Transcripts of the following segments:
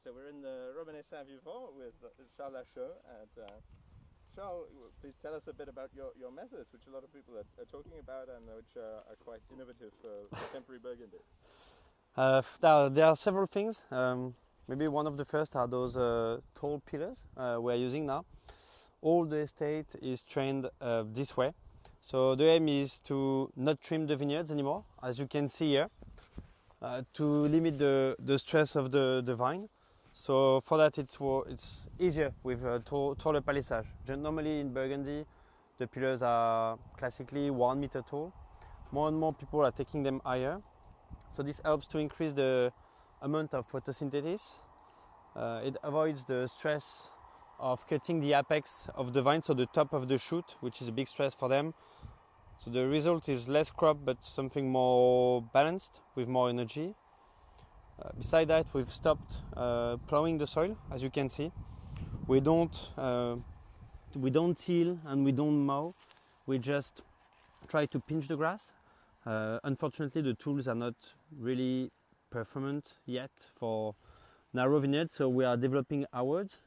So we're in the Romanée Saint-Vivant with Charles Lachaux. And Charles, please tell us a bit about your methods, which a lot of people are talking about and which are quite innovative for contemporary Burgundy. There are several things. Maybe one of the first are those tall pillars we're using now. All the estate is trained this way. So the aim is to not trim the vineyards anymore, as you can see here, to limit the stress of the vine. So for that it's easier with taller palissage. Normally in Burgundy the pillars are classically 1 meter tall. More and more people are taking them higher. So this helps to increase the amount of photosynthesis. It avoids the stress of cutting the apex of the vine, so the top of the shoot, which is a big stress for them. So the result is less crop but something more balanced with more energy. Beside that, we've stopped plowing the soil, as you can see. We don't till and we don't mow. We just try to pinch the grass. Unfortunately, the tools are not really performant yet for narrow vineyards, so we are developing ours.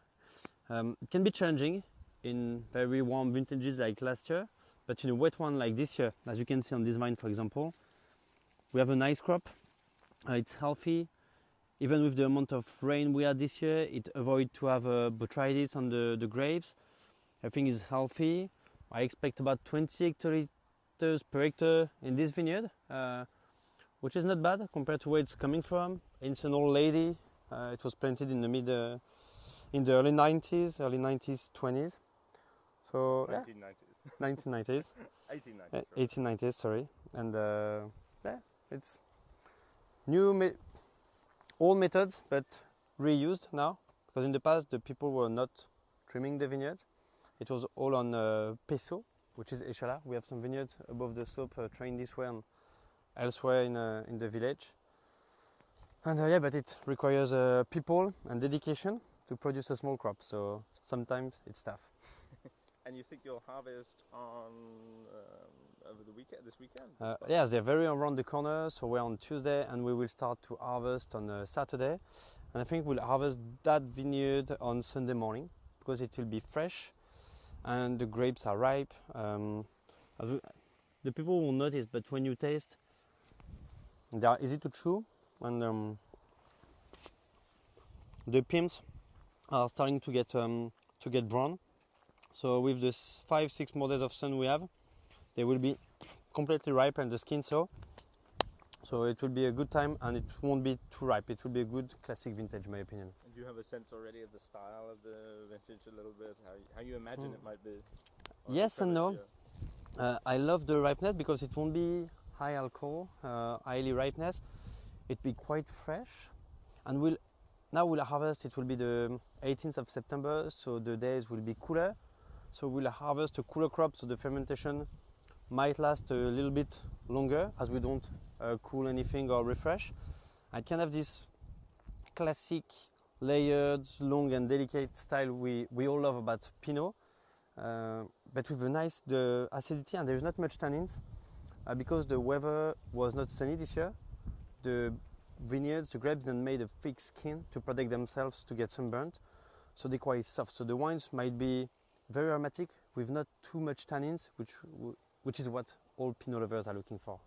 It can be challenging in very warm vintages like last year, but in a wet one like this year, as you can see on this vine, for example, we have a nice crop. It's healthy. Even with the amount of rain we had this year, it avoids to have botrytis on the grapes. Everything is healthy. I expect about 20 hectoliters per hectare in this vineyard, which is not bad compared to where it's coming from. It's an old lady. It was planted in the early 90s, 20s. So 1990s. 1990s. 1890s. 1890s, sorry. And it's old methods, but reused now. Because in the past, the people were not trimming the vineyards. It was all on peso, which is échalas. We have some vineyards above the slope trained this way and elsewhere in the village. And but it requires people and dedication to produce a small crop, so sometimes it's tough. And you think you'll harvest on over the weekend? This weekend? Yes, they're very around the corner. So we're on Tuesday, and we will start to harvest on Saturday. And I think we'll harvest that vineyard on Sunday morning because it will be fresh, and the grapes are ripe. The people will notice, but when you taste, they are easy to chew, and the pims are starting to get brown. So with the 5-6 more days of sun we have, they will be completely ripe and the skin so it will be a good time, and it won't be too ripe. It will be a good classic vintage, in my opinion. And do you have a sense already of the style of the vintage a little bit? How you imagine it might be? Yes and no. I love the ripeness because it won't be high alcohol, highly ripeness. It'll be quite fresh, and we'll harvest. It will be the 18th of September, so the days will be cooler. So we'll harvest a cooler crop, so the fermentation might last a little bit longer as we don't cool anything or refresh. I can have this classic layered, long and delicate style we all love about Pinot, but with the acidity, and there's not much tannins because the weather was not sunny this year. The vineyards, the grapes, then made a thick skin to protect themselves to get sunburnt, so they're quite soft. So the wines might be very aromatic with not too much tannins, which is what all Pinot lovers are looking for.